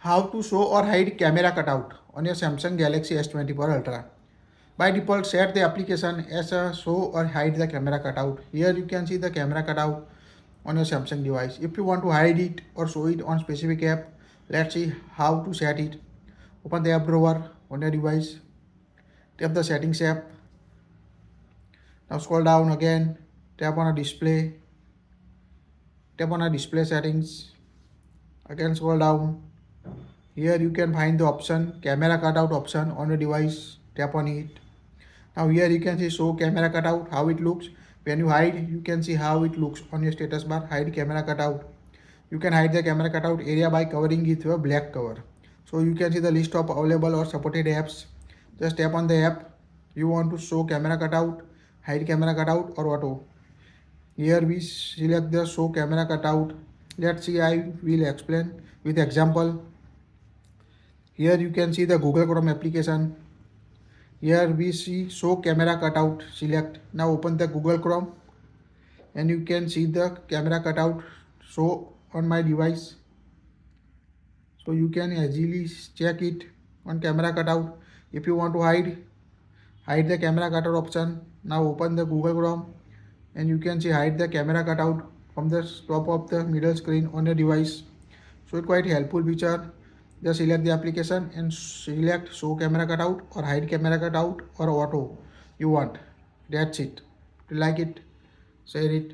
How to show or hide camera cutout on your Samsung Galaxy S24 Ultra. By default, set the application as a show or hide the camera cutout. Here you can see the camera cutout on your Samsung device. If you want to hide it or show it on specific app, let's see how to set it. Open the app drawer on your device. Tap the settings app. Now scroll down again. Tap on a display. Tap on a display settings. Again scroll down. Here you can find the option camera cutout option on your device. Tap on it. Now here you can see show camera cutout, how it looks. When you hide, you can see how it looks on your status bar. Hide camera cutout. You can hide the camera cutout area by covering it with a black cover. So you can see the list of available or supported apps. Just tap on the app you want to show camera cutout, hide camera cutout or auto. Here we select the show camera cutout. Let's see, I will explain with example. Here you can see the Google Chrome application. Here we see show camera cutout. Select. Now open the Google Chrome and you can see the camera cutout show on my device. So you can easily check it on camera cutout. If you want to hide the camera cutout option. Now open the Google Chrome and you can see hide the camera cutout from the top of the middle screen on your device. So it's quite helpful feature. Just select the application and select show camera cutout or hide camera cutout or auto you want. That's it. If you like it, share it.